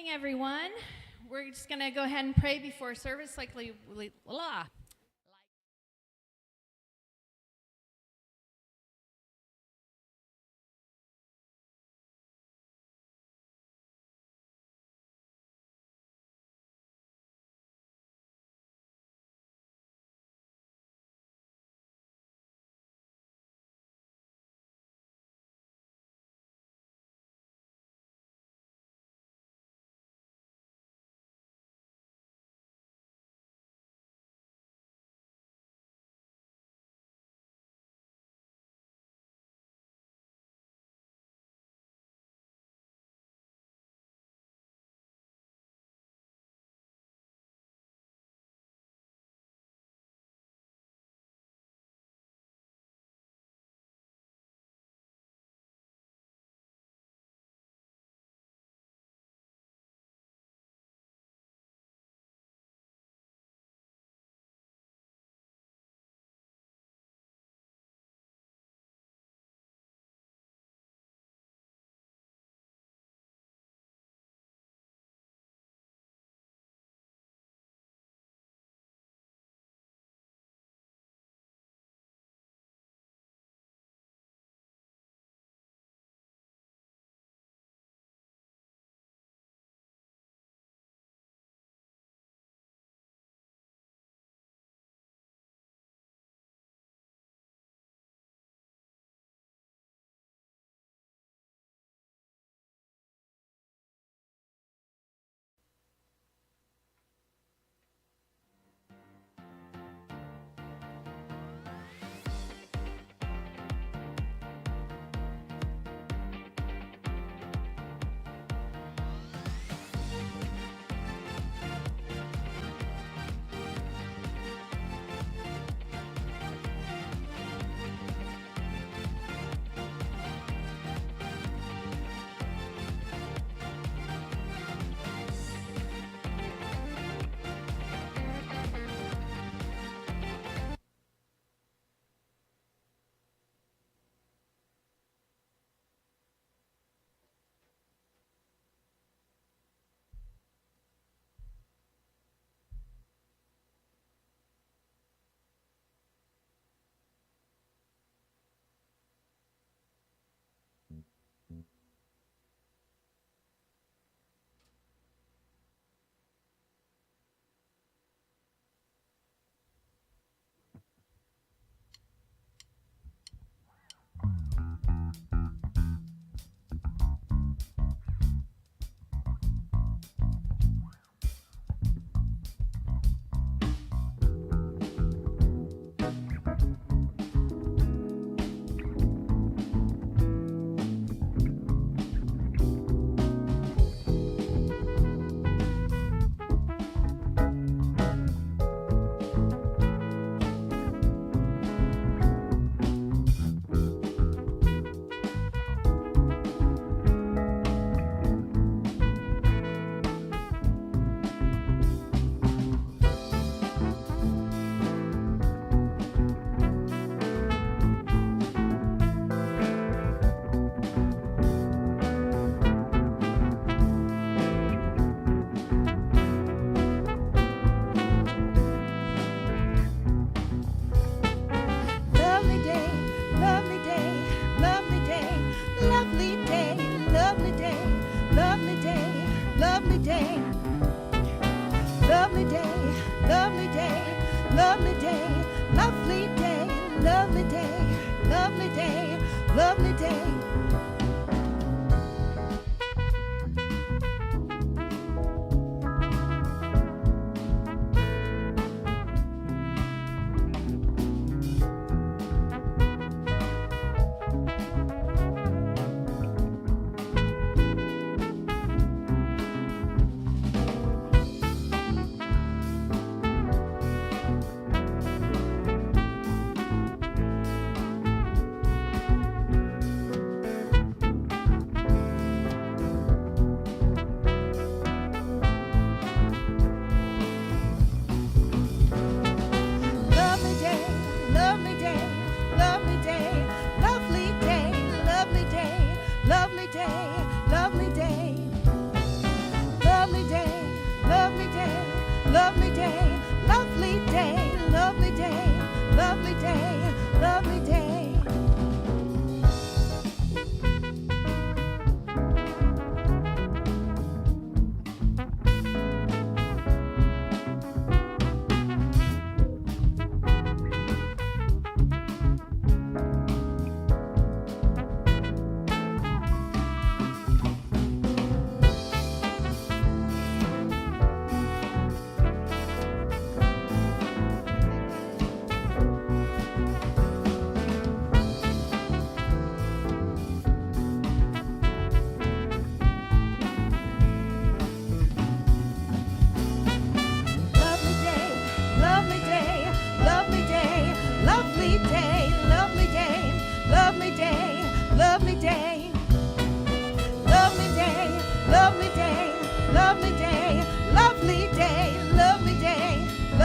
evening, everyone. We're just going to go ahead and pray before service like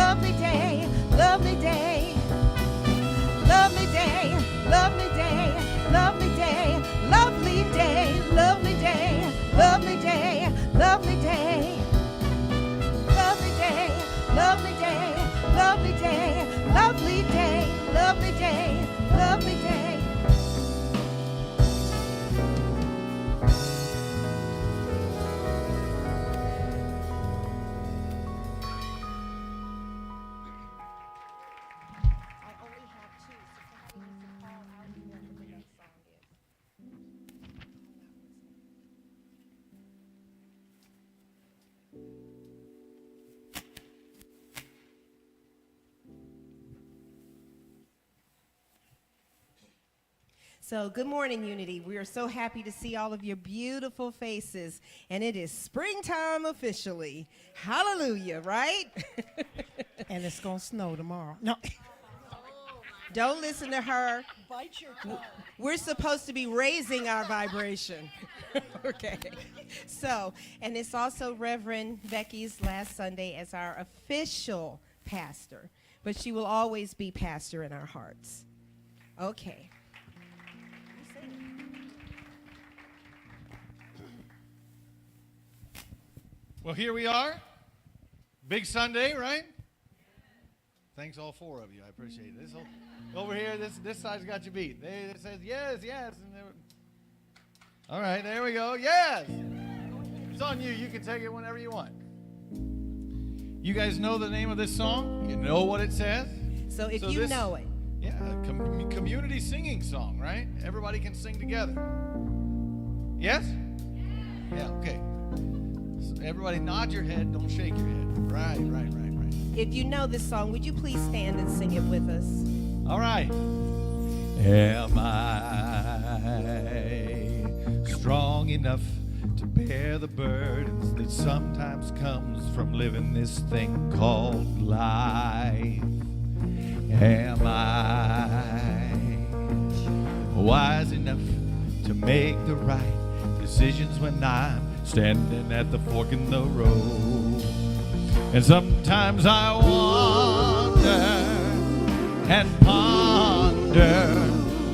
lovely day, lovely day. Lovely day, lovely day, lovely day, lovely day, lovely day, lovely day, lovely day. Lovely day, lovely day, lovely day, lovely day, lovely day, lovely day. So good morning, Unity. We are so happy to see all of your beautiful faces, and it is springtime officially. Hallelujah, right? And it's going to snow tomorrow. No. Don't listen to her. Bite your tongue. We're supposed to be raising our vibration. Okay. So, and it's also Reverend Becky's last Sunday as our official pastor, but she will always be pastor in our hearts. Okay. Well, here we are. Big Sunday, right? Thanks all four of you. I appreciate it. This over here, this side's got you beat. They said yes, yes. And all right, there we go. Yes. It's on you. You can take it whenever you want. You guys know the name of this song? You know what it says? So if you know it. Yeah, community singing song, right? Everybody can sing together. Yes? Yeah, okay. So everybody nod your head, don't shake your head. Right. If you know this song, would you please stand and sing it with us? All right. Am I strong enough to bear the burdens that sometimes comes from living this thing called life? Am I wise enough to make the right decisions when I'm standing at the fork in the road? And sometimes I wonder and ponder,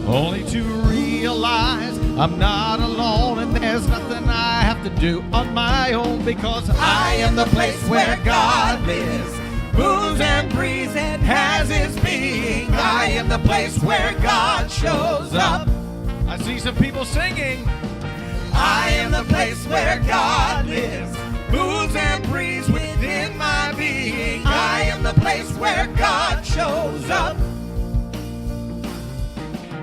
only to realize I'm not alone and there's nothing I have to do on my own, because I am the place where God lives, moves and breathes and has his being. I am the place where God shows up. I see some people singing. I am the place where God lives, moves and breathes within my being. I am the place where God shows up.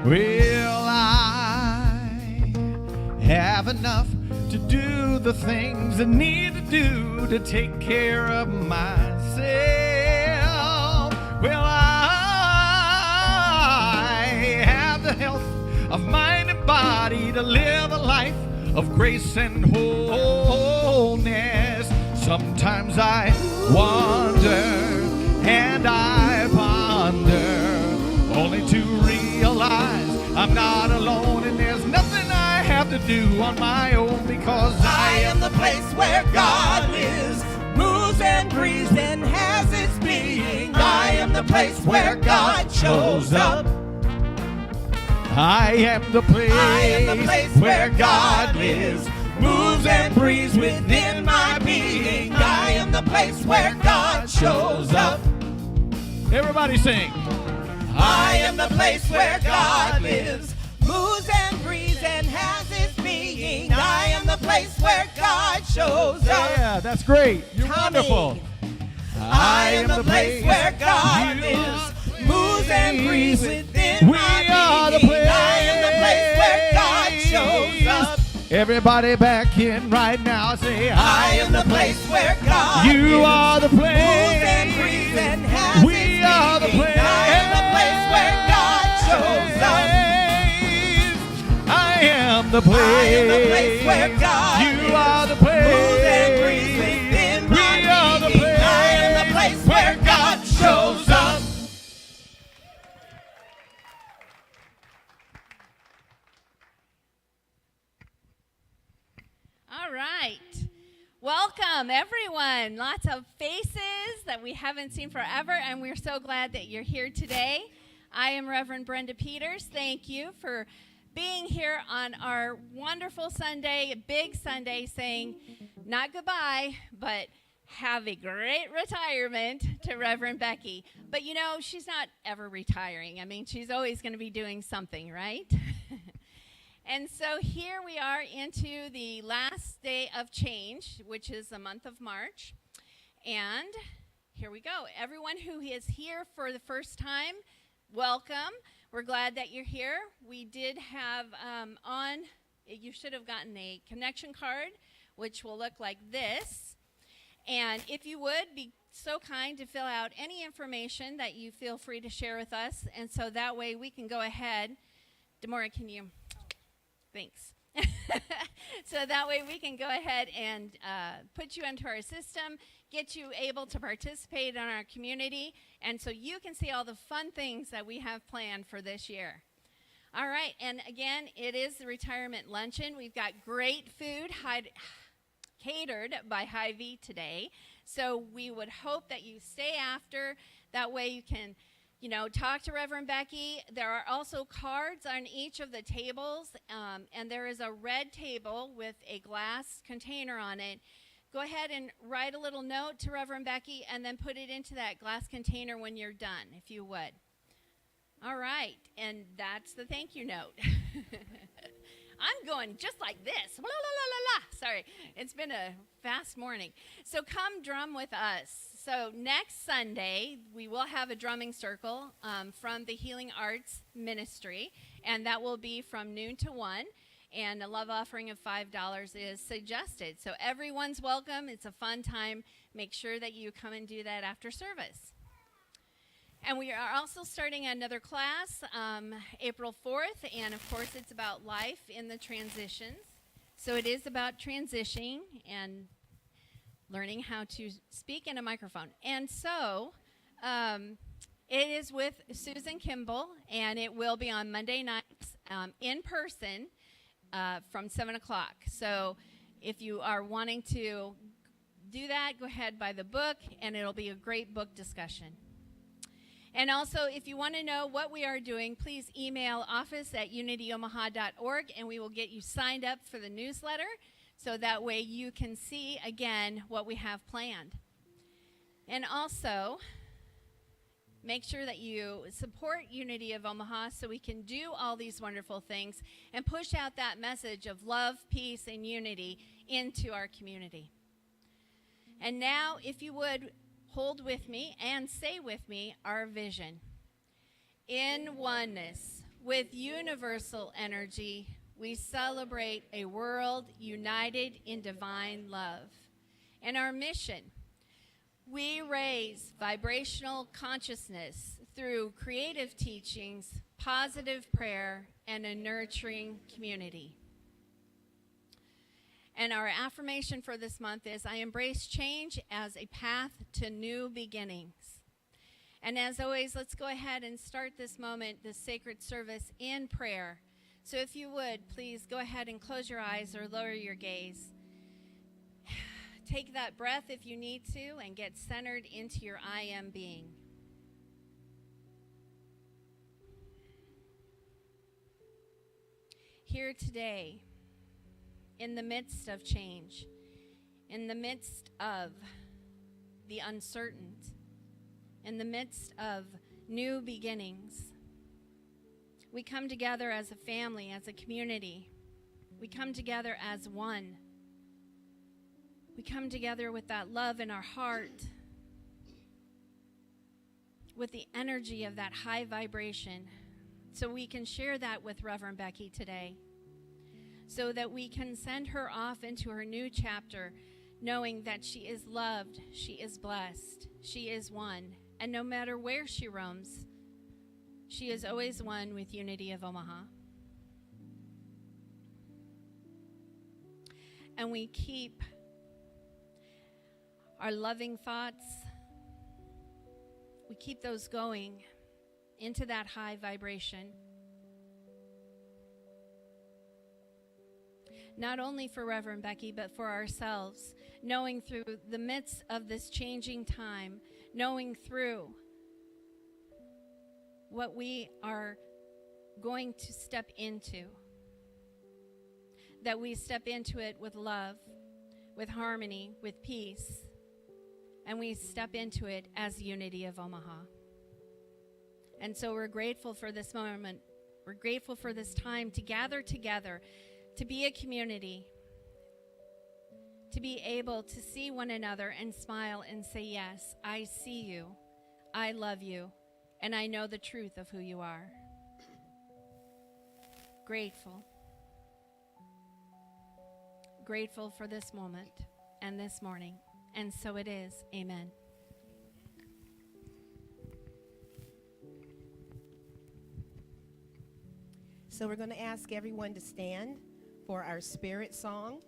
Will I have enough to do the things I need to do to take care of myself? Will I have the health of mind and body to live a life of grace and wholeness? Sometimes I wonder and I ponder, only to realize I'm not alone and there's nothing I have to do on my own, because I am the place where God lives, moves and breathes and has its being. I am the place where God shows up. I am the place where God lives, moves and breathes within my being. I am the place where God shows up. Everybody sing. I am the place where God lives, moves and breathes and has his being. I am the place where God shows up. Yeah, that's great. You're wonderful. I am the place where God lives, moves and breathes within my being. I am the place where God shows up. Everybody back in right now, say, I am the place where God lives. You are the place. Moves and breathes and has we are the place. I am the place where God shows up. I am the place. I am the place where God lives. You are the place. Moves and breathes within my being. I am the place where God shows up. All right. Welcome, everyone. Lots of faces that we haven't seen forever, and we're so glad that you're here today. I am Reverend Brenda Peters. Thank you for being here on our wonderful Sunday, big Sunday, saying not goodbye, but have a great retirement to Reverend Becky. But you know, she's not ever retiring. I mean, she's always going to be doing something, right? And so here we are into the last day of change, which is the month of March. And here we go. Everyone who is here for the first time, welcome. We're glad that you're here. We did have you should have gotten a connection card, which will look like this. And if you would, be so kind to fill out any information that you feel free to share with us. And so that way we can go ahead. Demora, can you? Thanks. So that way we can go ahead and put you into our system, get you able to participate in our community, and so you can see all the fun things that we have planned for this year. All right, and again, it is the retirement luncheon. We've got great food catered by Hy-Vee today, so we would hope that you stay after. That way you can, talk to Reverend Becky. There are also cards on each of the tables, and there is a red table with a glass container on it. Go ahead and write a little note to Reverend Becky and then put it into that glass container when you're done, if you would. All right, and that's the thank you note. I'm going just like this. La, la, la, la, la. Sorry, it's been a fast morning. So come drum with us. So next Sunday, we will have a drumming circle from the Healing Arts Ministry, and that will be from noon to 1, and a love offering of $5 is suggested. So everyone's welcome. It's a fun time. Make sure that you come and do that after service. And we are also starting another class April 4th, and of course it's about life in the transitions. So it is about transitioning and learning how to speak in a microphone. And so it is with Susan Kimball, and it will be on Monday nights in person from 7 o'clock. So if you are wanting to do that, go ahead, buy the book, and it'll be a great book discussion. And also, if you want to know what we are doing, please email office@unityomaha.org, and we will get you signed up for the newsletter, so that way you can see, again, what we have planned. And also, make sure that you support Unity of Omaha so we can do all these wonderful things and push out that message of love, peace, and unity into our community. And now, if you would, hold with me and say with me our vision. In oneness with universal energy, we celebrate a world united in divine love. And our mission, we raise vibrational consciousness through creative teachings, positive prayer, and a nurturing community. And our affirmation for this month is, I embrace change as a path to new beginnings. And as always, let's go ahead and start this moment, this sacred service, in prayer. So if you would, please go ahead and close your eyes or lower your gaze. Take that breath if you need to and get centered into your I am being. Here today, in the midst of change, in the midst of the uncertain, in the midst of new beginnings, we come together as a family, as a community. We come together as one. We come together with that love in our heart, with the energy of that high vibration, so we can share that with Reverend Becky today, so that we can send her off into her new chapter, knowing that she is loved, she is blessed, she is one, and no matter where she roams, she is always one with Unity of Omaha. And we keep our loving thoughts, we keep those going into that high vibration. Not only for Reverend Becky, but for ourselves, knowing through the midst of this changing time, knowing through what we are going to step into, that we step into it with love, with harmony, with peace, and we step into it as Unity of Omaha. And so we're grateful for this moment. We're grateful for this time to gather together, to be a community, to be able to see one another and smile and say, yes, I see you, I love you, and I know the truth of who you are. Grateful. Grateful for this moment and this morning. And so it is. Amen. So we're going to ask everyone to stand for our spirit song.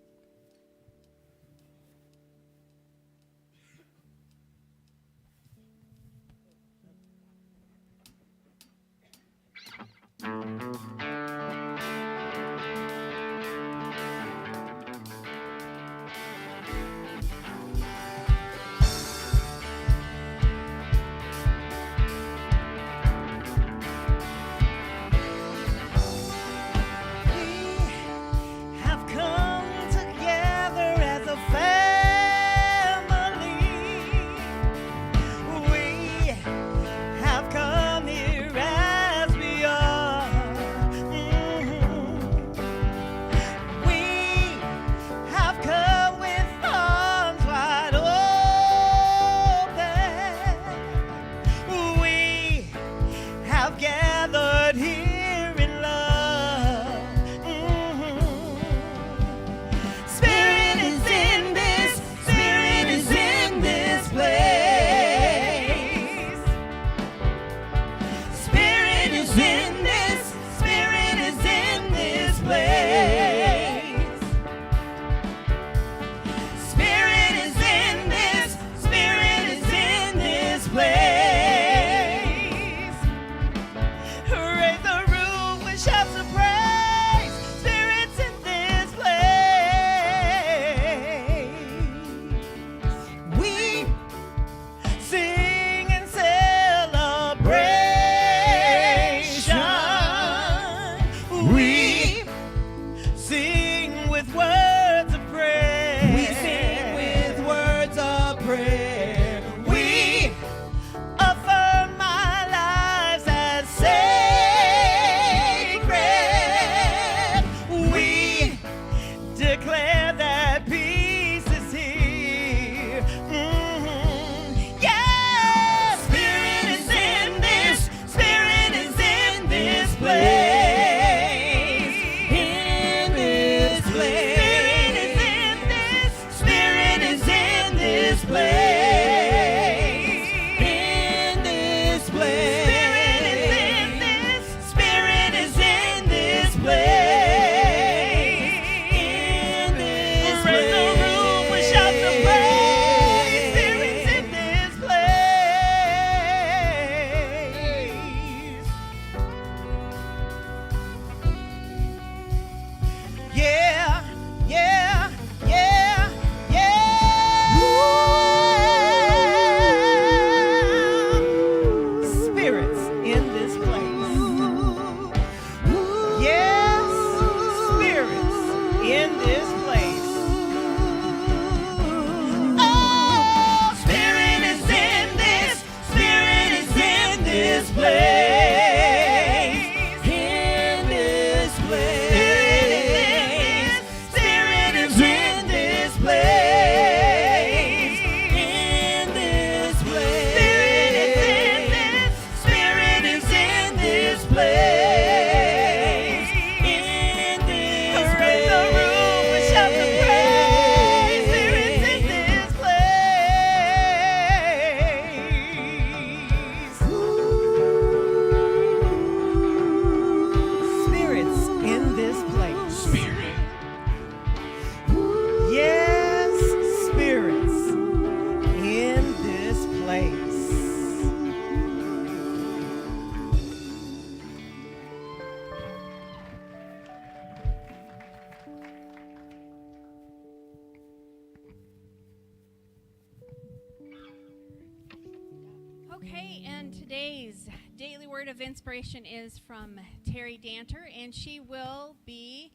and today's daily word of inspiration is from Terry Danter, and she will be,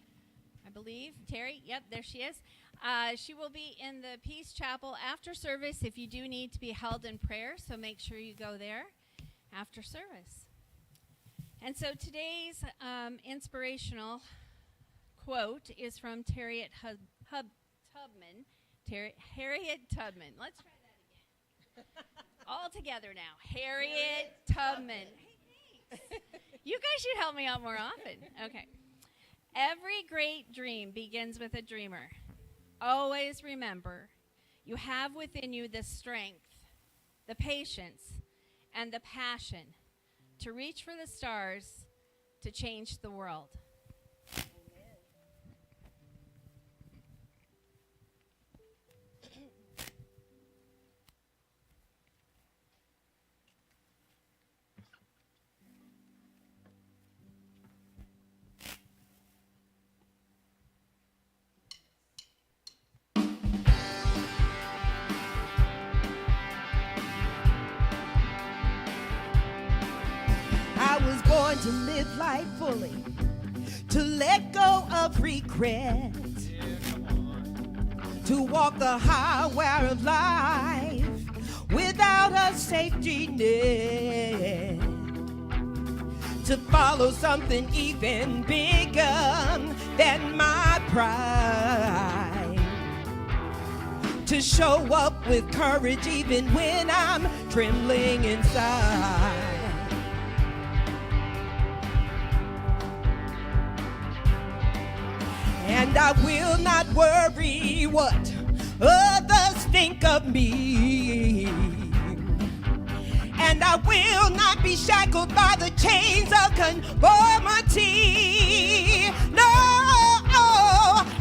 I believe, Terry, yep, there she is. She will be in the Peace Chapel after service if you do need to be held in prayer, so make sure you go there after service. And so today's inspirational quote is from Harriet Tubman. Harriet Tubman. Let's try that again. All together now. Harriet Tubman. Hey, thanks. You guys should help me out more often. Okay. Every great dream begins with a dreamer. Always remember, you have within you the strength, the patience, and the passion to reach for the stars, to change the world. To live life fully, to let go of regret, to walk the highway of life without a safety net, to follow something even bigger than my pride, to show up with courage even when I'm trembling inside. And I will not worry what others think of me. And I will not be shackled by the chains of conformity. No,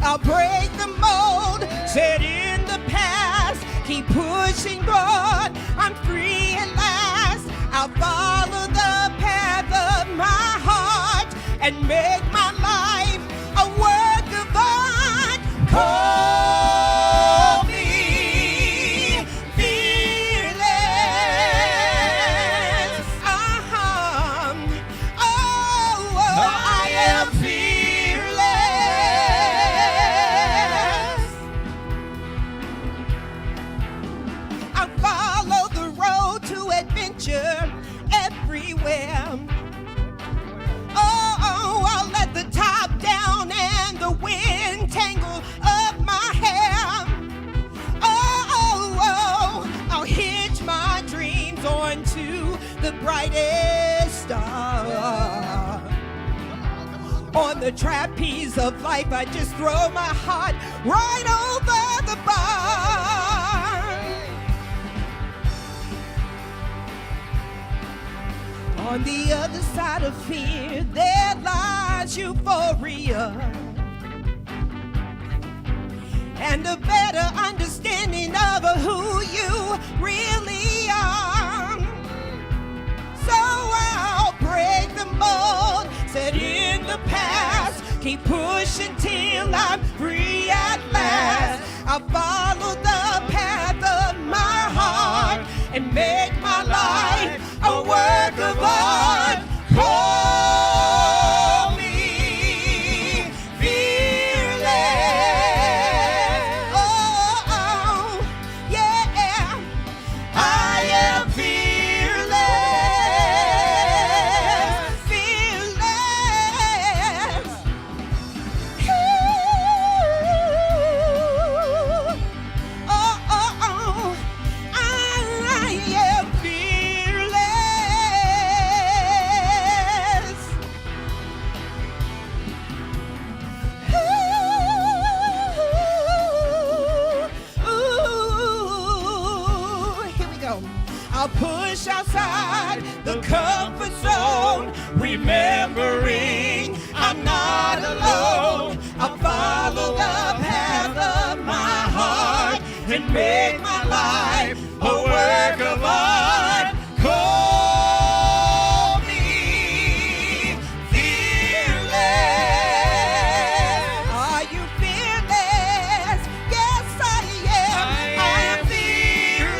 I'll break the mold set in the past. Keep pushing broad, I'm free at last. I'll follow the path of my heart and make my life a work of art. Call me fearless. I am fearless. I follow the road to adventure everywhere. I'll let the top down and the wind tangle up my hair. I'll hitch my dreams onto the brightest star. On the trapeze of life, I just throw my heart right over the bar. On the other side of fear, there lies euphoria and a better understanding of who you really are. So I'll break the mold set in the past, keep pushing till I'm free at last. I'll follow the path of my heart and make my life a work of art. Call me fearless. Oh, yeah. I am fearless. Fearless. I am fearless. Here we go. I'll push outside the comfort zone, remembering I'm not alone. I'll follow the path of my heart and make my life a work of art. Call me fearless. Are you fearless? Yes, I am. I am fearless.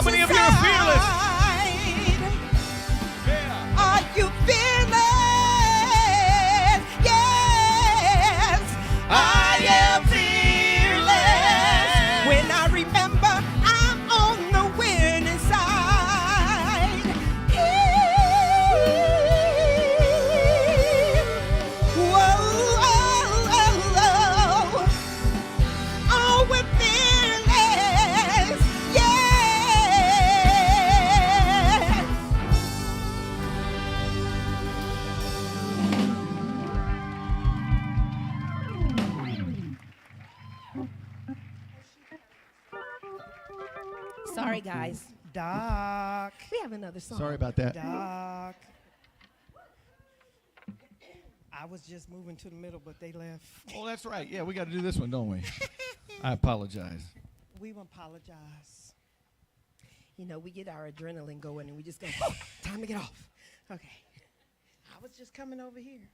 How many of you are fearless? Yeah. Are you fearless? Yes, I am fearless. When I remember I'm on the winning side. Whoa, oh, oh, oh. Oh, we're fearless. Yeah. Sorry, guys. Doc. We have another song. Sorry about that. Doc. I was just moving to the middle, but they left. Oh, that's right. Yeah, we got to do this one, don't we? I apologize. We apologize. You know, we get our adrenaline going and we just go, time to get off. Okay. I was just coming over here.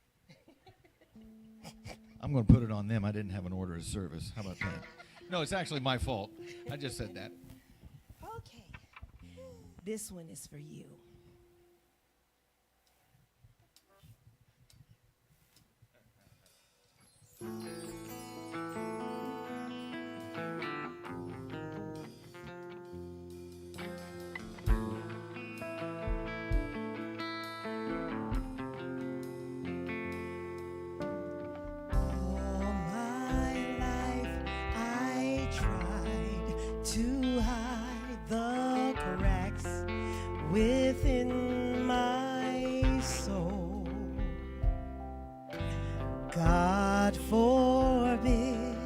I'm going to put it on them. I didn't have an order of service. How about that? No, it's actually my fault. I just said that. Okay. This one is for you. All my life I tried to hide the cracks within my soul. God forbid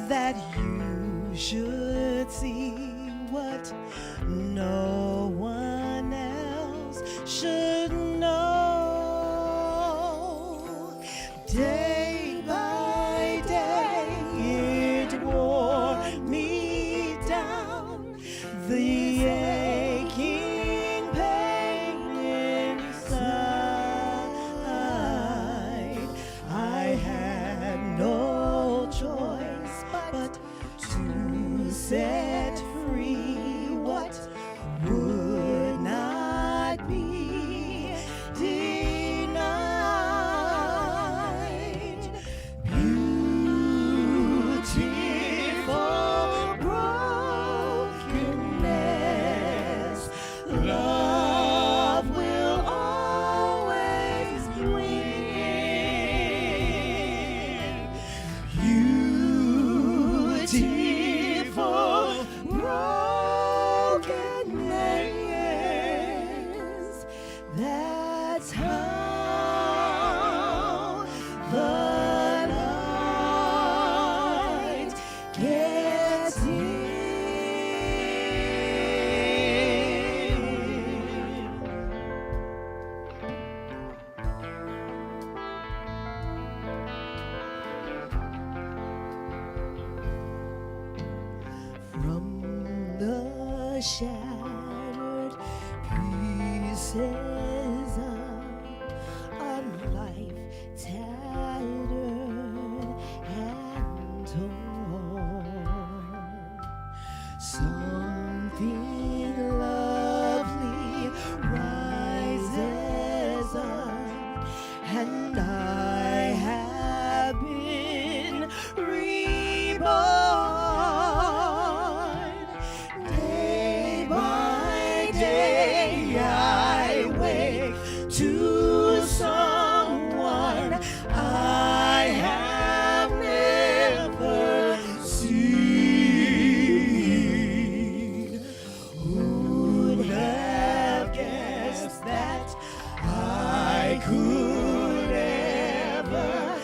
that you should see what no one else should know. Day by day it wore me down, the aching pain inside. I had no choice but to set free what would not be denied. Beautiful brokenness, love will always win. Beautiful brokenness, that's how the light gets in. From the shattered pieces of a life tattered and torn, something lovely rises up, and I have been reborn. Day by day I wake to someone I have never seen. Who'd have guessed that I could ever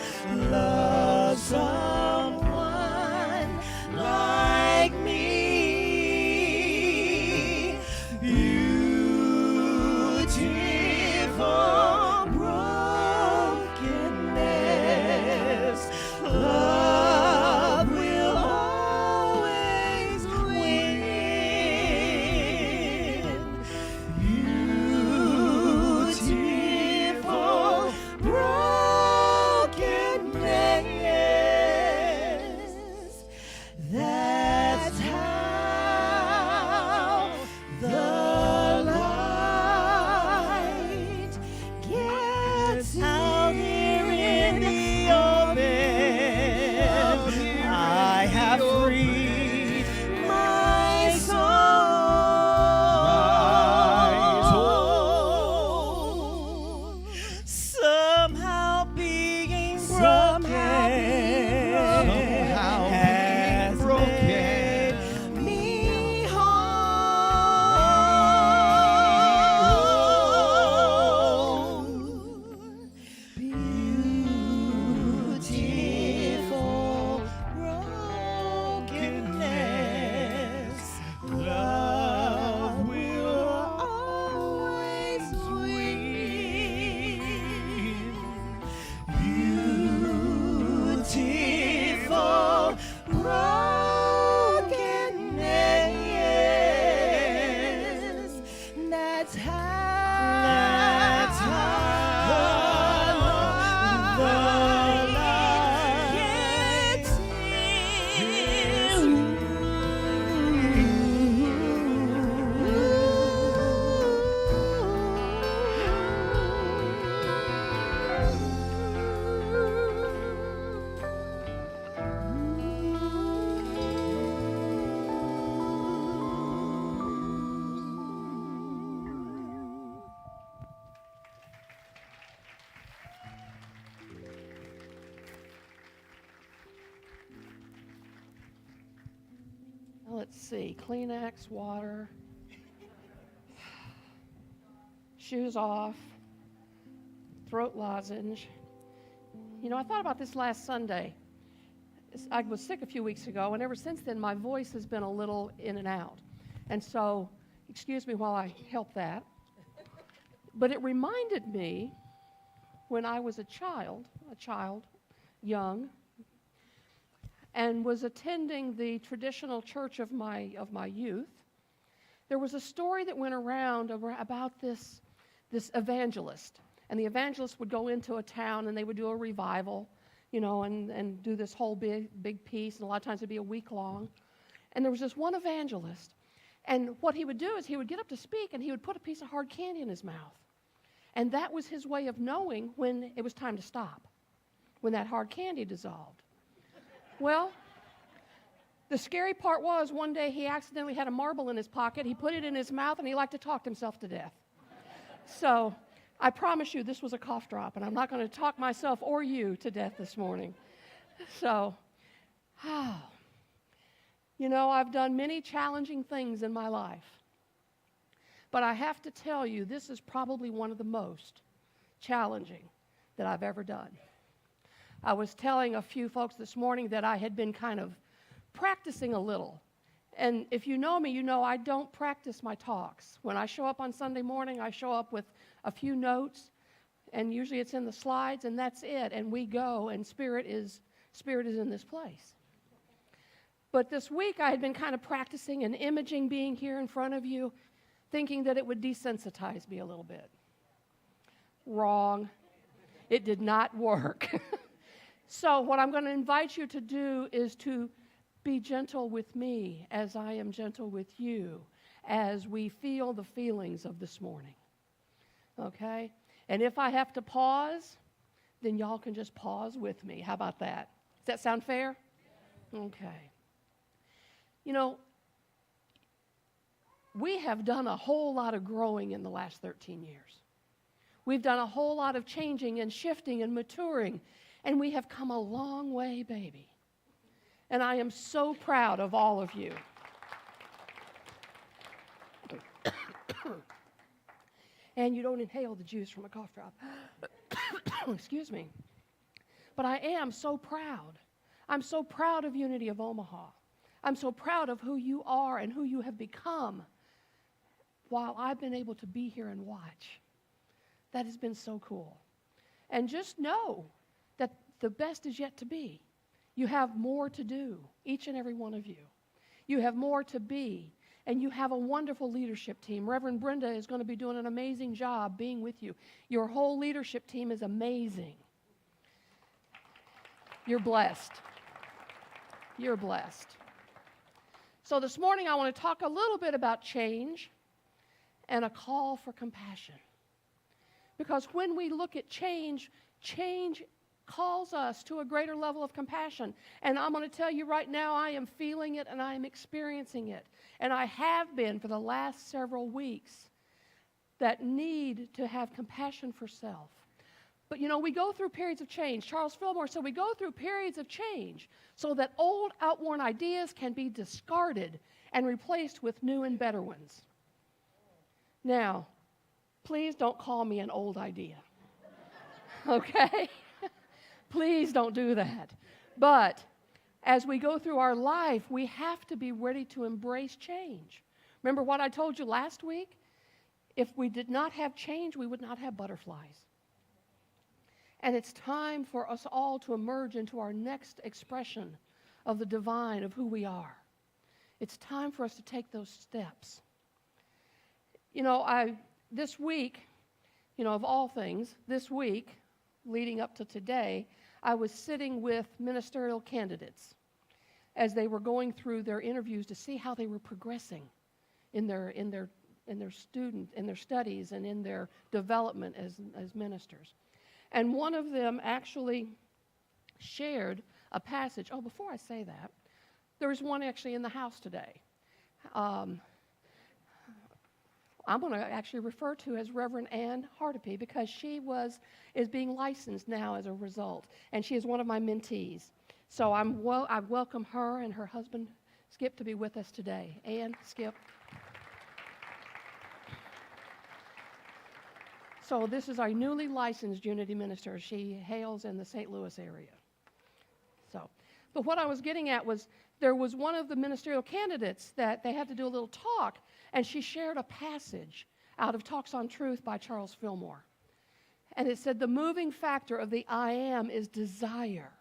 love someone like me? Beautiful let's see, Kleenex, water, shoes off, throat lozenge. You know, I thought about this last Sunday. I was sick a few weeks ago, and ever since then, my voice has been a little in and out. And so, excuse me while I help that. But it reminded me when I was a child, young, and was attending the traditional church of my youth. There was a story that went around about this evangelist. And the evangelist would go into a town and they would do a revival, you know, and do this whole big piece, and a lot of times it'd be a week long. And there was this one evangelist, and what he would do is he would get up to speak and he would put a piece of hard candy in his mouth. And that was his way of knowing when it was time to stop, when that hard candy dissolved. Well, the scary part was one day he accidentally had a marble in his pocket, he put it in his mouth, and he liked to talk himself to death. So I promise you this was a cough drop, and I'm not going to talk myself or you to death this morning. So, you know, I've done many challenging things in my life. But I have to tell you, this is probably one of the most challenging that I've ever done. I was telling a few folks this morning that I had been kind of practicing a little. And if you know me, you know I don't practice my talks. When I show up on Sunday morning, I show up with a few notes, and usually it's in the slides, and that's it. And we go, and Spirit is in this place. But this week I had been kind of practicing and imaging being here in front of you, thinking that it would desensitize me a little bit. Wrong. It did not work. So what I'm going to invite you to do is to be gentle with me as I am gentle with you as we feel the feelings of this morning. Okay? And if I have to pause, then y'all can just pause with me. How about that? Does that sound fair? Okay. You know, we have done a whole lot of growing in the last 13 years. We've done a whole lot of changing and shifting and maturing, and we have come a long way, baby. And I am so proud of all of you. And you don't inhale the juice from a cough drop. Excuse me. But I am so proud. I'm so proud of Unity of Omaha. I'm so proud of who you are and who you have become while I've been able to be here and watch. That has been so cool. And just know that the best is yet to be. You have more to do, each and every one of you. You have more to be, and you have a wonderful leadership team. Reverend Brenda is going to be doing an amazing job being with you. Your whole leadership team is amazing. You're blessed. You're blessed. So this morning I want to talk a little bit about change and a call for compassion. Because when we look at change, change calls us to a greater level of compassion. And I'm going to tell you right now, I am feeling it and I am experiencing it. And I have been for the last several weeks, that need to have compassion for self. But you know, we go through periods of change. Charles Fillmore said we go through periods of change so that old, outworn ideas can be discarded and replaced with new and better ones. Now, please don't call me an old idea. Okay? Please don't do that. But as we go through our life, we have to be ready to embrace change. Remember what I told you last week? If we did not have change, we would not have butterflies. And it's time for us all to emerge into our next expression of the divine, of who we are. It's time for us to take those steps. You know, this week, you know, of all things, this week, leading up to today, I was sitting with ministerial candidates as they were going through their interviews to see how they were progressing in their studies and in their development as ministers. And one of them actually shared a passage. Oh, before I say that, there was one actually in the house today. I'm going to actually refer to as Reverend Ann Hardipee because she is being licensed now as a result, and she is one of my mentees. So I welcome her and her husband Skip to be with us today. Ann, Skip. So this is our newly licensed Unity minister. She hails in the St. Louis area. But what I was getting at was there was one of the ministerial candidates that they had to do a little talk, and she shared a passage out of Talks on Truth by Charles Fillmore. And it said, the moving factor of the I am is desire.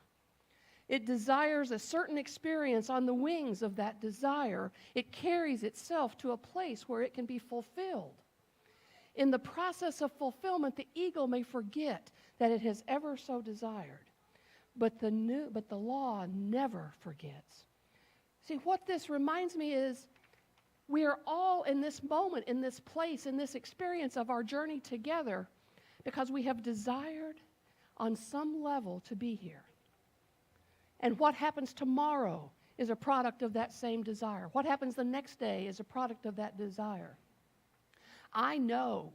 It desires a certain experience. On the wings of that desire, it carries itself to a place where it can be fulfilled. In the process of fulfillment, the ego may forget that it has ever so desired. But the law never forgets. See, what this reminds me is we are all in this moment, in this place, in this experience of our journey together because we have desired on some level to be here. And what happens tomorrow is a product of that same desire. What happens the next day is a product of that desire. I know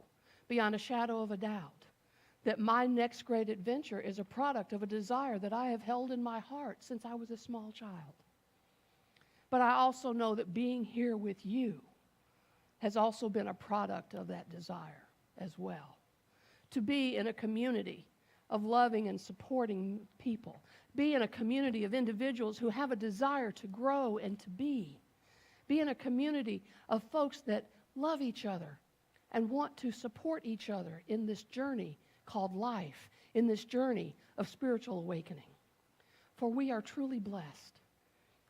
beyond a shadow of a doubt that my next great adventure is a product of a desire that I have held in my heart since I was a small child. But I also know that being here with you has also been a product of that desire as well. To be in a community of loving and supporting people. Be in a community of individuals who have a desire to grow and to be. Be in a community of folks that love each other and want to support each other in this journey called life, in this journey of spiritual awakening. For we are truly blessed.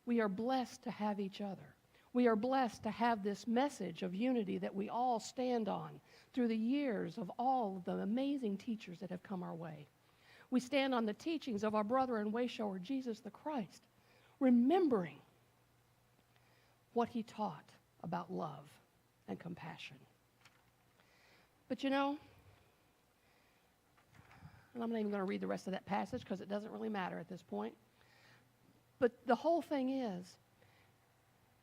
We are blessed to have each other. We are blessed to have this message of unity that we all stand on through the years of all the amazing teachers that have come our way. We stand on the teachings of our brother and way shower, Jesus the Christ, remembering what he taught about love and compassion. But you know, and I'm not even going to read the rest of that passage because it doesn't really matter at this point. But the whole thing is,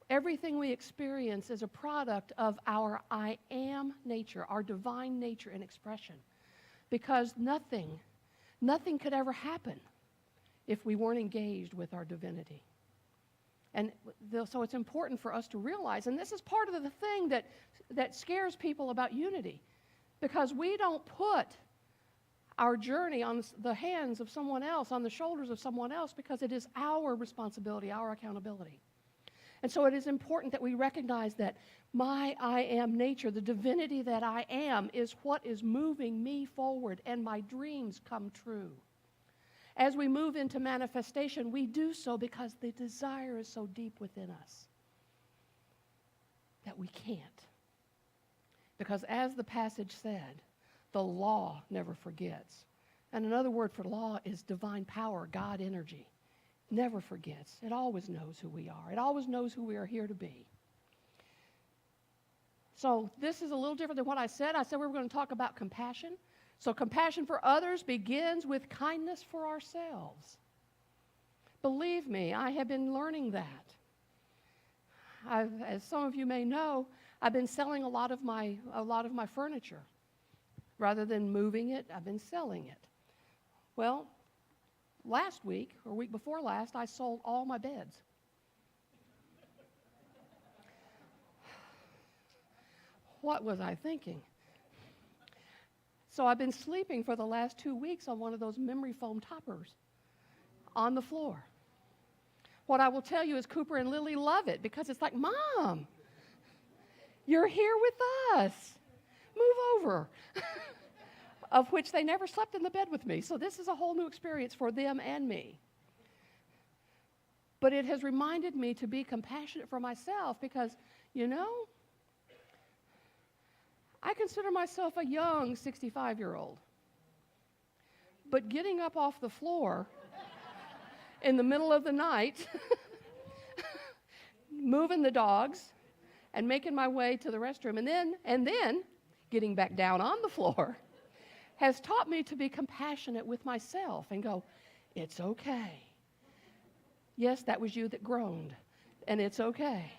everything we experience is a product of our I am nature, our divine nature and expression. Because nothing could ever happen if we weren't engaged with our divinity. And so it's important for us to realize, and this is part of the thing that scares people about unity, because we don't put our journey on the hands of someone else, on the shoulders of someone else, because it is our responsibility, our accountability. And so it is important that we recognize that my I am nature, the divinity that I am, is what is moving me forward, and my dreams come true. As we move into manifestation, we do so because the desire is so deep within us that we can't. Because as the passage said, the law never forgets. And another word for law is divine power, God energy. Never forgets. It always knows who we are. It always knows who we are here to be. So this is a little different than what I said. I said we were going to talk about compassion. So compassion for others begins with kindness for ourselves. Believe me, I have been learning that. As some of you may know, I've been selling a lot of my furniture. Rather than moving it, I've been selling it. Well, last week, or week before last, I sold all my beds. What was I thinking? So I've been sleeping for the last 2 weeks on one of those memory foam toppers on the floor. What I will tell you is Cooper and Lily love it because it's like, Mom, you're here with us. Move over. Of which they never slept in the bed with me. So this is a whole new experience for them and me. But it has reminded me to be compassionate for myself because, you know, I consider myself a young 65-year-old. But getting up off the floor in the middle of the night, moving the dogs, and making my way to the restroom, and then getting back down on the floor, has taught me to be compassionate with myself and go, it's okay. Yes, that was you that groaned, and it's okay.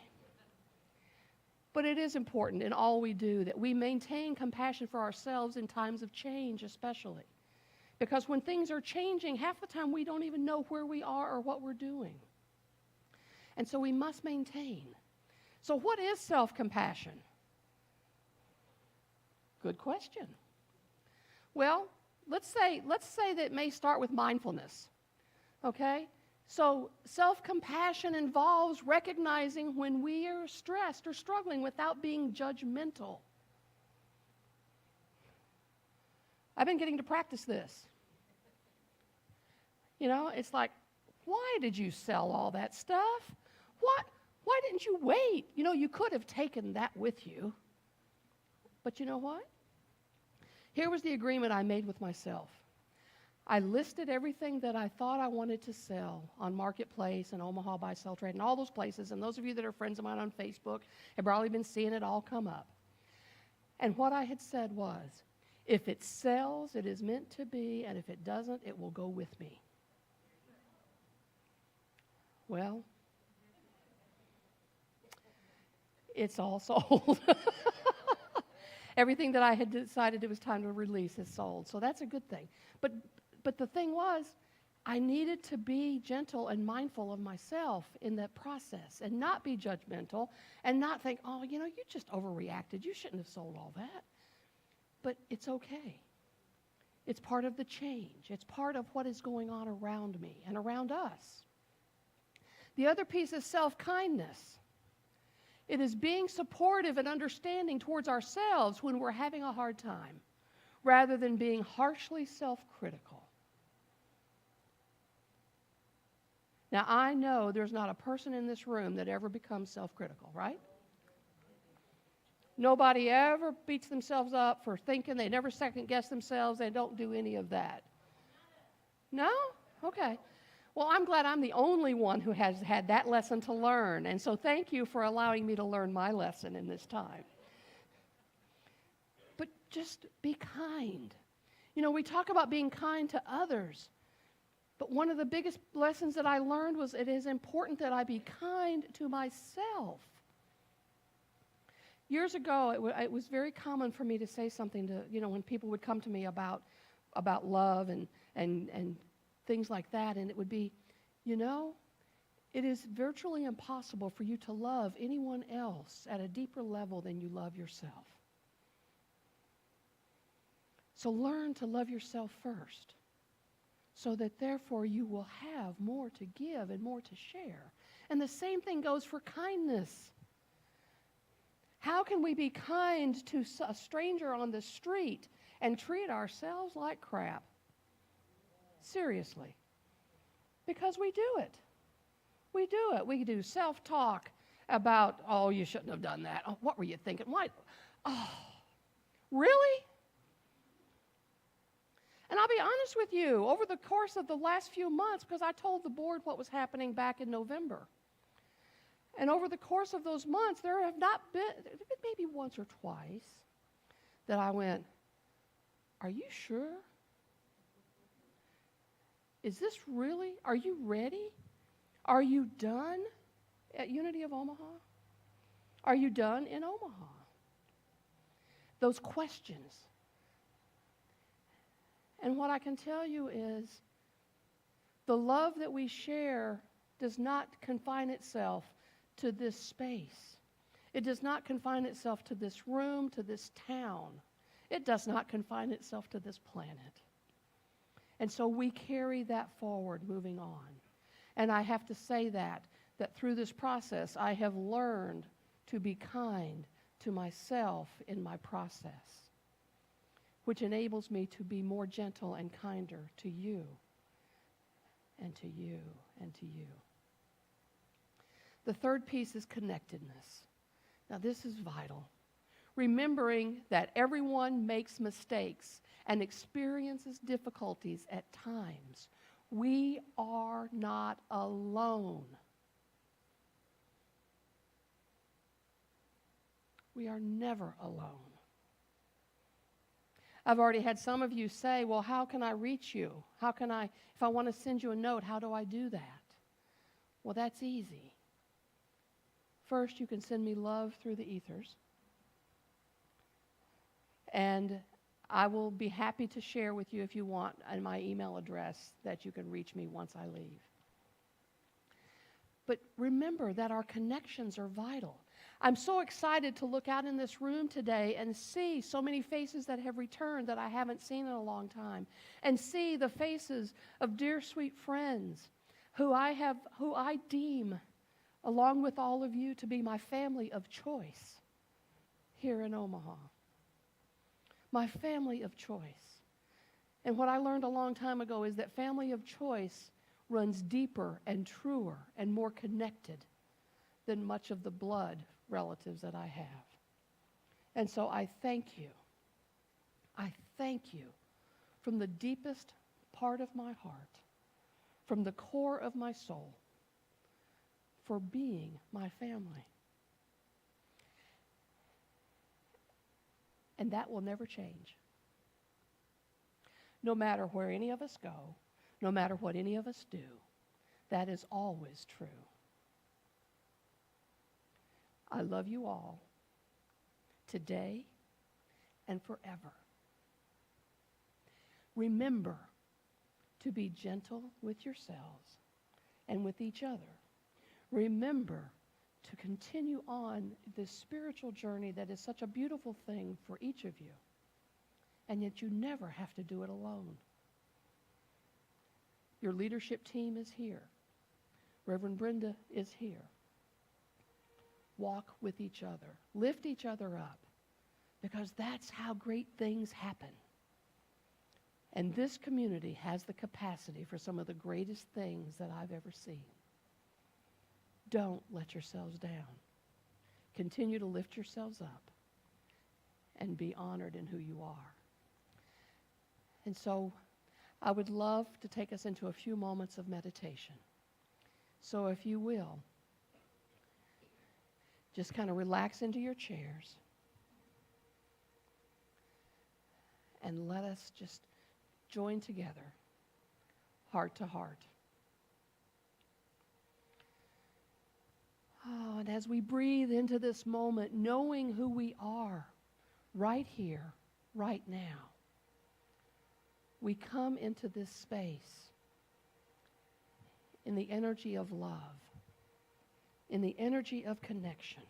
But it is important in all we do that we maintain compassion for ourselves in times of change especially. Because when things are changing, half the time we don't even know where we are or what we're doing. And so we must maintain. So what is self-compassion? Good question. Well, let's say that it may start with mindfulness. Okay? So self-compassion involves recognizing when we are stressed or struggling without being judgmental. I've been getting to practice this. You know, it's like, why did you sell all that stuff? Why didn't you wait? You know, you could have taken that with you. But you know what? Here was the agreement I made with myself. I listed everything that I thought I wanted to sell on Marketplace and Omaha Buy Sell Trade and all those places. And those of you that are friends of mine on Facebook have probably been seeing it all come up. And what I had said was, if it sells, it is meant to be, and if it doesn't, it will go with me. Well, it's all sold. Everything that I had decided it was time to release is sold. So that's a good thing. But the thing was, I needed to be gentle and mindful of myself in that process and not be judgmental and not think, oh, you know, you just overreacted. You shouldn't have sold all that. But it's okay. It's part of the change. It's part of what is going on around me and around us. The other piece is self-kindness. It is being supportive and understanding towards ourselves when we're having a hard time, rather than being harshly self-critical. Now, I know there's not a person in this room that ever becomes self-critical, right? Nobody ever beats themselves up for thinking. They never second-guess themselves. They don't do any of that. No? Okay. Well, I'm glad I'm the only one who has had that lesson to learn. And so thank you for allowing me to learn my lesson in this time. But just be kind. You know, we talk about being kind to others. But one of the biggest lessons that I learned was it is important that I be kind to myself. Years ago, it was very common for me to say something to, you know, when people would come to me about love and things like that, and it would be, you know, it is virtually impossible for you to love anyone else at a deeper level than you love yourself. So learn to love yourself first, so that therefore you will have more to give and more to share. And the same thing goes for kindness. How can we be kind to a stranger on the street and treat ourselves like crap? Seriously. Because we do it. We do it. We do self-talk about, oh, you shouldn't have done that. Oh, what were you thinking? Why? Oh, really? And I'll be honest with you, over the course of the last few months, because I told the board what was happening back in November, and over the course of those months, there have been maybe once or twice that I went, are you sure? Is this really? Are you ready? Are you done at Unity of Omaha? Are you done in Omaha? Those questions. And what I can tell you is the love that we share does not confine itself to this space. It does not confine itself to this room, to this town. It does not confine itself to this planet. And so we carry that forward moving on. And I have to say that through this process, I have learned to be kind to myself in my process, which enables me to be more gentle and kinder to you, and to you, and to you. The third piece is connectedness. Now, this is vital. Remembering that everyone makes mistakes and experiences difficulties at times. We are not alone. We are never alone. I've already had some of you say, well, how can I reach you? How can I, if I want to send you a note, how do I do that? Well, that's easy. First, you can send me love through the ethers. And I will be happy to share with you if you want my email address that you can reach me once I leave. But remember that our connections are vital. I'm so excited to look out in this room today and see so many faces that have returned that I haven't seen in a long time, and see the faces of dear sweet friends who I deem, along with all of you, to be my family of choice here in Omaha. My family of choice. And what I learned a long time ago is that family of choice runs deeper and truer and more connected than much of the blood relatives that I have. And so I thank you. I thank you from the deepest part of my heart, from the core of my soul, for being my family. And that will never change. No matter where any of us go, no matter what any of us do, that is always true. I love you all, today and forever. Remember to be gentle with yourselves and with each other. Remember to continue on this spiritual journey that is such a beautiful thing for each of you, and yet you never have to do it alone. Your leadership team is here. Reverend Brenda is here. Walk with each other. Lift each other up, because that's how great things happen. And this community has the capacity for some of the greatest things that I've ever seen. Don't let yourselves down. Continue to lift yourselves up and be honored in who you are. And so I would love to take us into a few moments of meditation. So if you will, just kind of relax into your chairs and let us just join together, heart to heart. Oh, and as we breathe into this moment, knowing who we are right here, right now, we come into this space in the energy of love, in the energy of connection,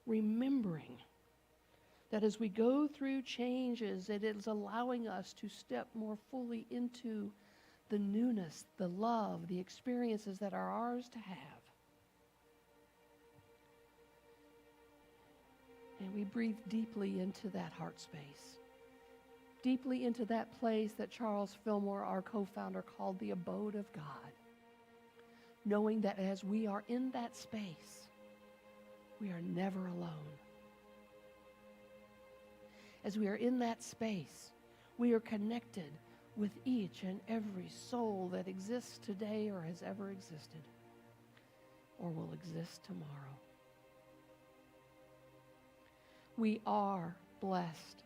remembering that as we go through changes, it is allowing us to step more fully into the newness, the love, the experiences that are ours to have. And we breathe deeply into that heart space, deeply into that place that Charles Fillmore, our co-founder, called the abode of God, knowing that as we are in that space, we are never alone. As we are in that space, we are connected with each and every soul that exists today or has ever existed or will exist tomorrow. We are blessed.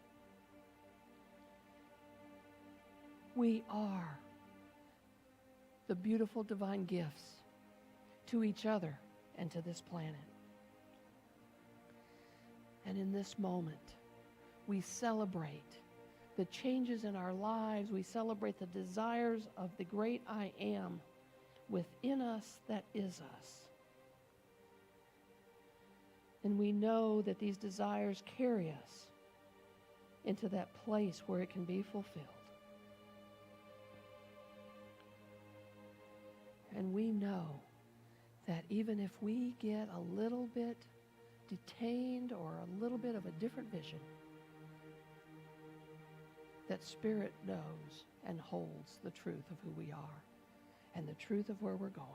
We are the beautiful divine gifts to each other and to this planet. And in this moment, we celebrate the changes in our lives. We celebrate the desires of the great I am within us that is us. And we know that these desires carry us into that place where it can be fulfilled. And we know that even if we get a little bit detained or a little bit of a different vision, that Spirit knows and holds the truth of who we are and the truth of where we're going.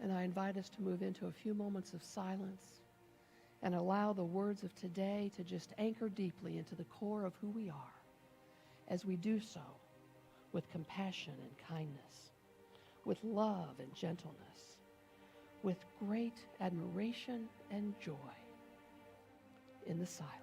And I invite us to move into a few moments of silence and allow the words of today to just anchor deeply into the core of who we are as we do so with compassion and kindness, with love and gentleness, with great admiration and joy in the silence.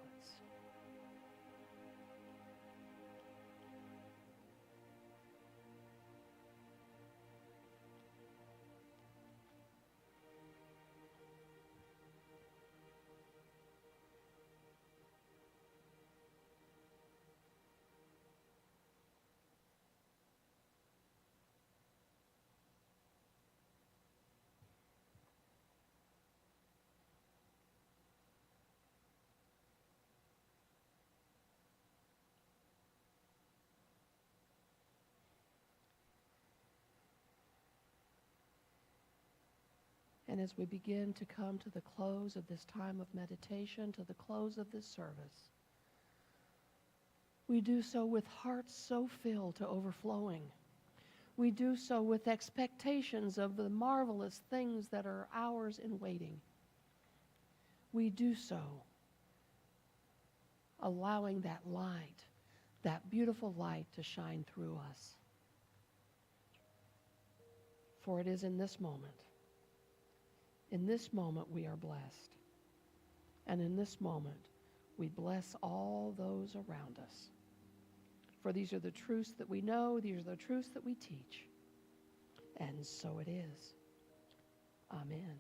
And as we begin to come to the close of this time of meditation, to the close of this service, we do so with hearts so filled to overflowing. We do so with expectations of the marvelous things that are ours in waiting. We do so allowing that light, that beautiful light, to shine through us. For it is in this moment we are blessed. And in this moment, we bless all those around us. For these are the truths that we know, these are the truths that we teach. And so it is. Amen.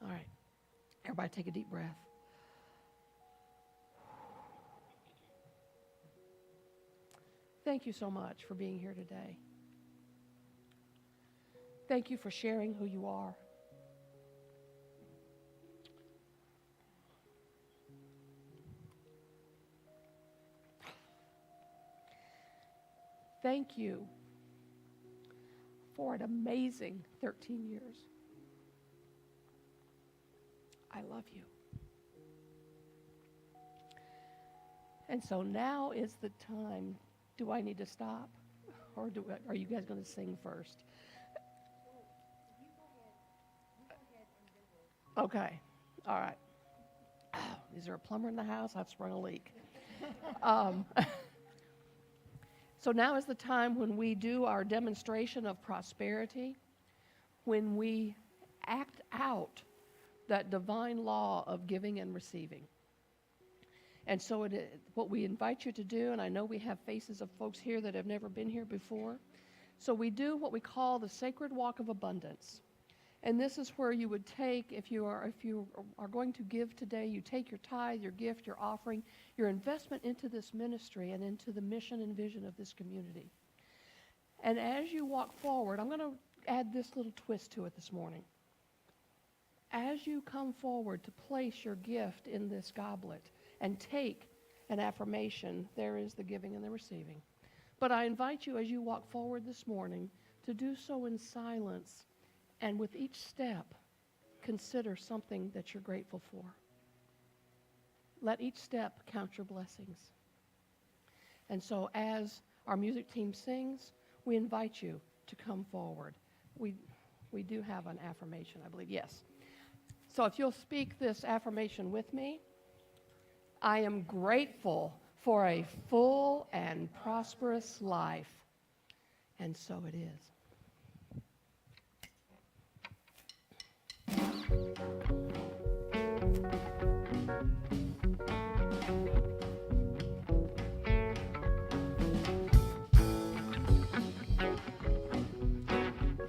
All right. Everybody take a deep breath. Thank you so much for being here today. Thank you for sharing who you are. Thank you for an amazing 13 years. I love you. And so now is the time. Do I need to stop? Or are you guys going to sing first? Okay. All right. Is there a plumber in the house? I've sprung a leak. So now is the time when we do our demonstration of prosperity, when we act out that divine law of giving and receiving. And so what we invite you to do, and I know we have faces of folks here that have never been here before, so we do what we call the sacred walk of abundance. And this is where you would take, if you are going to give today, you take your tithe, your gift, your offering, your investment into this ministry and into the mission and vision of this community. And as you walk forward, I'm going to add this little twist to it this morning. As you come forward to place your gift in this goblet and take an affirmation, there is the giving and the receiving. But I invite you, as you walk forward this morning, to do so in silence. And with each step, consider something that you're grateful for. Let each step count your blessings. And so as our music team sings, we invite you to come forward. We do have an affirmation, I believe. Yes. So if you'll speak this affirmation with me. I am grateful for a full and prosperous life. And so it is.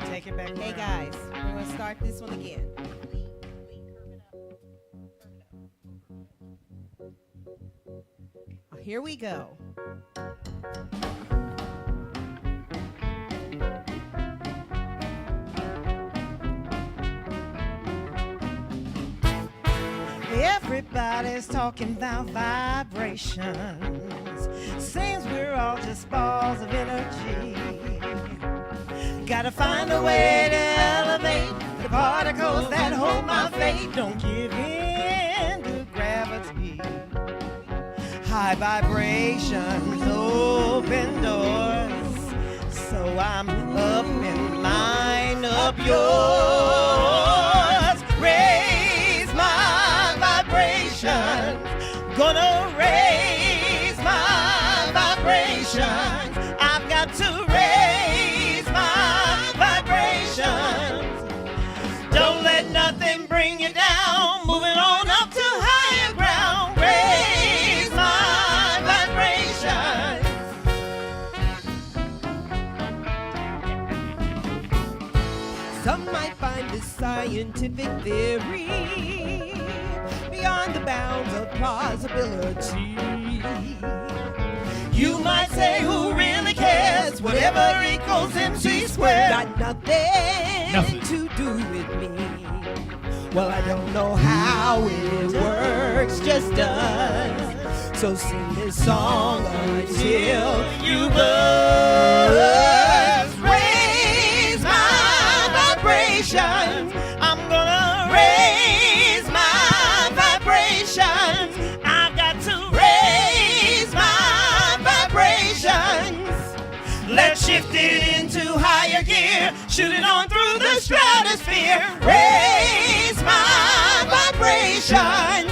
Take it back. Hey around. guys, we're going to start this one again. Here we go. Everybody's talking about vibrations. Seems we're all just balls of energy. Gotta find a way to elevate the particles that hold my fate. Don't give in to gravity. High vibrations open doors. So I'm up and mine, up yours. Raise my vibrations. Gonna raise my vibrations. I've got to raise my vibrations. Don't let nothing bring you down. Moving on up to higher ground. Raise my vibrations. Some might find this scientific theory beyond the bounds of plausibility. You might say, who really cares? Whatever equals MC squared. Got nothing to do with me. Well, I don't know how it works, just does. So sing this song until you buzz. Raise shift it into higher gear, shoot it on through the stratosphere, raise my vibrations.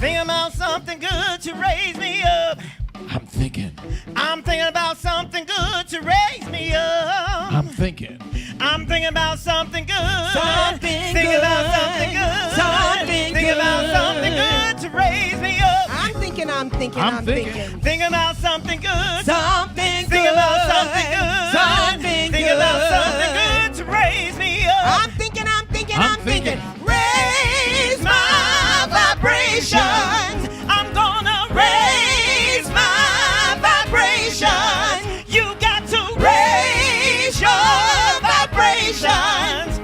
Think about something good to raise me up. I'm thinking about something good to raise me up. I'm thinking about something good. Something Think good. about something good. Something Think about good. something good to raise me up. I'm thinking. I'm thinking. Think about something good. Something Think good. about something good. Something Think good. about something good to raise me up. I'm thinking. Raise my vibrations. I'm gonna raise my vibrations. You got to raise your vibrations.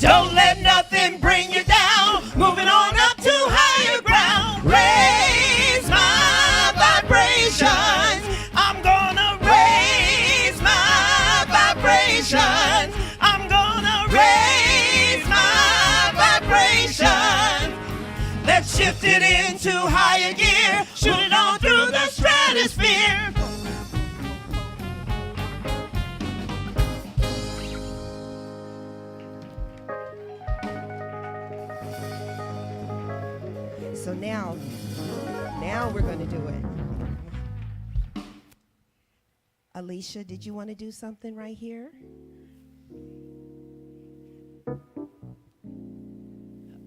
Don't let nothing bring you down. Moving on up to higher ground. Raise my vibrations. I'm gonna raise my vibrations. I'm gonna raise my vibrations. Let's shift it into higher gear. Shoot it on through the stratosphere. So now we're going to do it. Alicia, did you want to do something right here?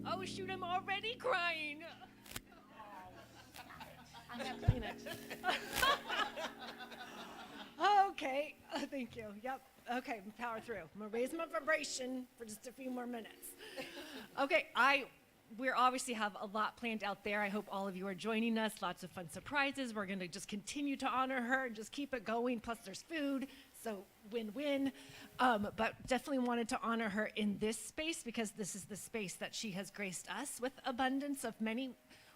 Oh, shoot, I'm already crying. I have Kleenex. Okay, thank you. Yep. Okay, power through. I'm gonna raise my vibration for just a few more minutes. Okay, we obviously have a lot planned out there. I hope all of you are joining us. Lots of fun surprises. We're gonna just continue to honor her and just keep it going. Plus, there's food, so win-win. But definitely wanted to honor her in this space because this is the space that she has graced us with abundance of many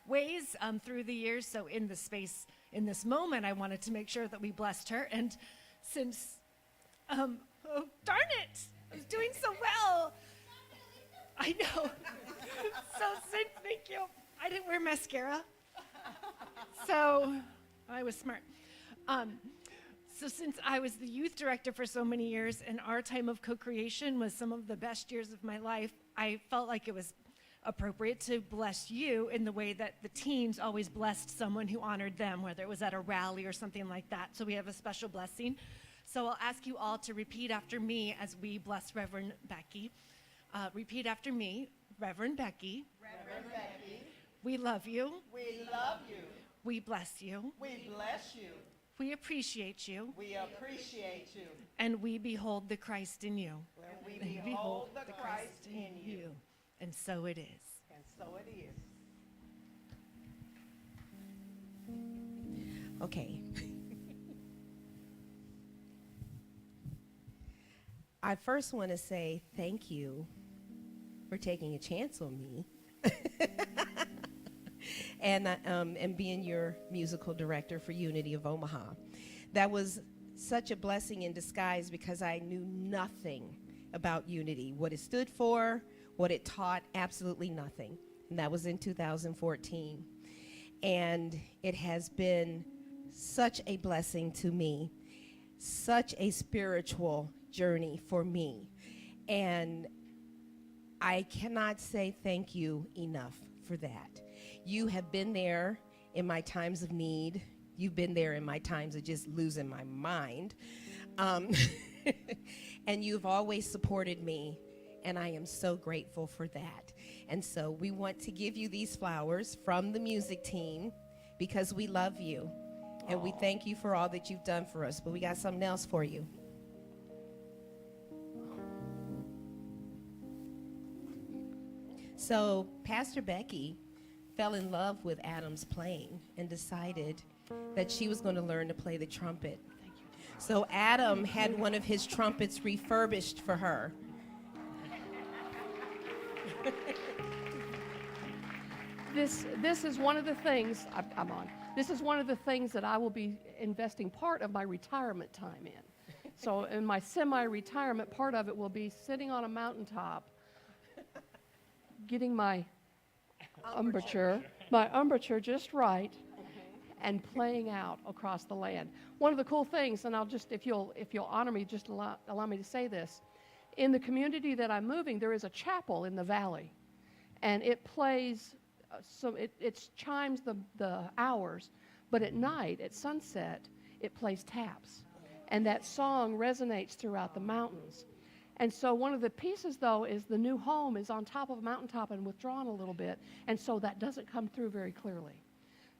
ways through the years. So in this space, in this moment, I wanted to make sure that we blessed her. And since, oh, darn it, I was doing so well. I know. Thank you. I didn't wear mascara. So I was smart. So since I was the youth director for so many years and our time of co-creation was some of the best years of my life, I felt like it was appropriate to bless you in the way that the teens always blessed someone who honored them, whether it was at a rally or something like that. So we have a special blessing. So I'll ask you all to repeat after me as we bless Reverend Becky. Repeat after me. Reverend Becky. Reverend Becky, We love you. we love you. We bless you. We bless you. We appreciate you. We appreciate you. And we behold the Christ in you. And we behold the Christ in you. And so it is. And so it is. Okay. I first want to say thank you for taking a chance on me and being your musical director for Unity of Omaha. That was such a blessing in disguise because I knew nothing about Unity, what it stood for, what it taught, absolutely nothing. And that was in 2014. And it has been such a blessing to me, such a spiritual journey for me. And I cannot say thank you enough for that. You have been there in my times of need. You've been there in my times of just losing my mind. And you've always supported me, and I am so grateful for that. And so we want to give you these flowers from the music team because we love you, and we thank you for all that you've done for us. But we got something else for you. So Pastor Becky fell in love with Adam's playing and decided that she was going to learn to play the trumpet. So Adam had one of his trumpets refurbished for her. This is one of the things, I'm on. This is one of the things that I will be investing part of my retirement time in. So in my semi-retirement, part of it will be sitting on a mountaintop, getting my umbrature just right, and playing out across the land. One of the cool things, and I'll just, if you'll honor me, just allow me to say this. In the community that I'm moving, there is a chapel in the valley, and it plays, it chimes the hours, but at night, at sunset, it plays taps, and that song resonates throughout the mountains. And so one of the pieces, though, is the new home is on top of a mountaintop and withdrawn a little bit, and so that doesn't come through very clearly.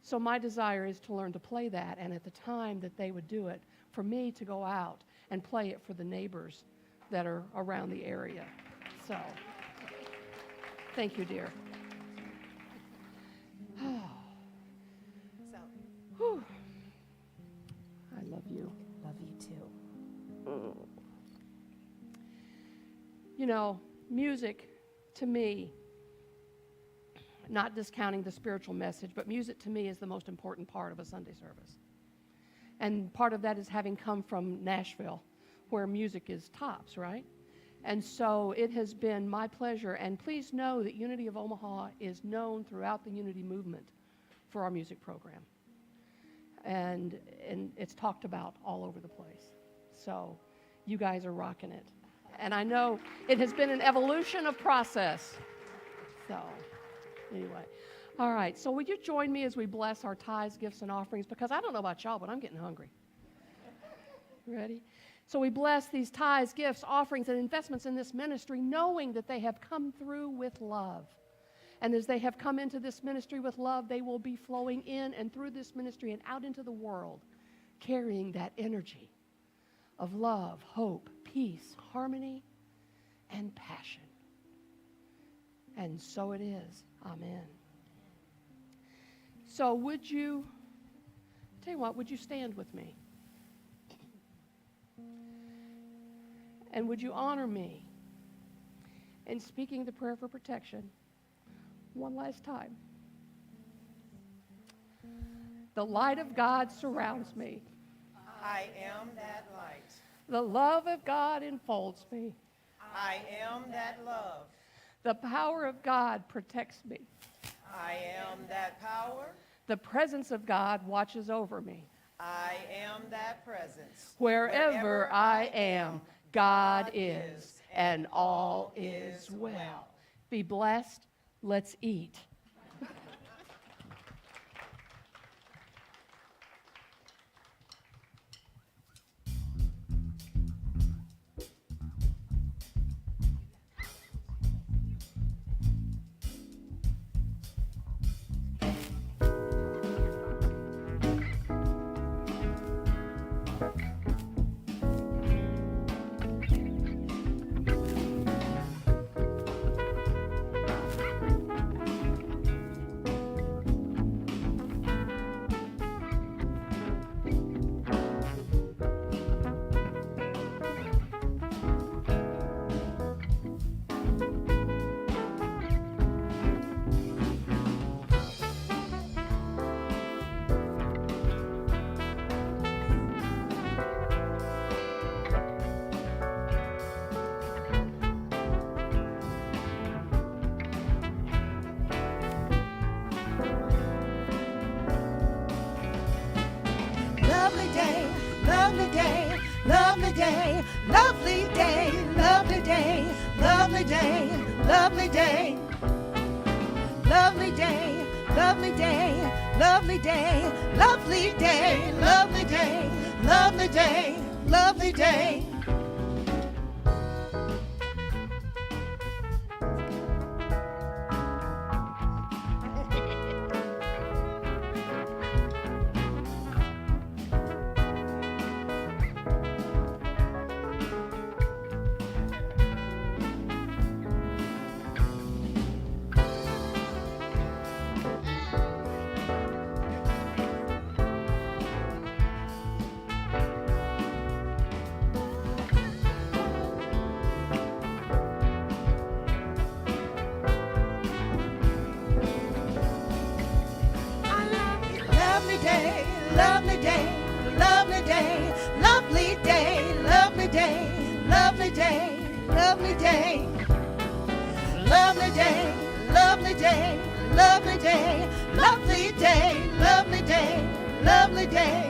So my desire is to learn to play that, and at the time that they would do it, for me to go out and play it for the neighbors that are around the area. So, thank you, dear. So, Whew. I love you. love you too. You know, music, to me, not discounting the spiritual message, but music to me is the most important part of a Sunday service. And part of that is having come from Nashville, where music is tops, right? And so it has been my pleasure, and please know that Unity of Omaha is known throughout the Unity movement for our music program. And it's talked about all over the place. So you guys are rocking it. And I know it has been an evolution of process. So anyway. All right. So would you join me as we bless our tithes, gifts, and offerings? Because I don't know about y'all, but I'm getting hungry. Ready? So we bless these tithes, gifts, offerings, and investments in this ministry, knowing that they have come through with love. And as they have come into this ministry with love, they will be flowing in and through this ministry and out into the world, carrying that energy of love, hope, peace, harmony, and passion. And so it is. Amen. So would you stand with me? And would you honor me in speaking the prayer for protection one last time? The light of God surrounds me. I am that light. The love of God enfolds me. I am that love. The power of God protects me. I am that power. The presence of God watches over me. I am that presence. Wherever I am, God is, and all is well. Be blessed. Let's eat. Lovely day, lovely day, lovely day, lovely day, lovely day, lovely day, lovely day, lovely day, lovely day, lovely day, lovely day, lovely day, lovely day, lovely day. Lovely day, lovely day, lovely day, lovely day, lovely day, lovely day, lovely day, lovely day, lovely day, lovely day, lovely day, lovely day, lovely day.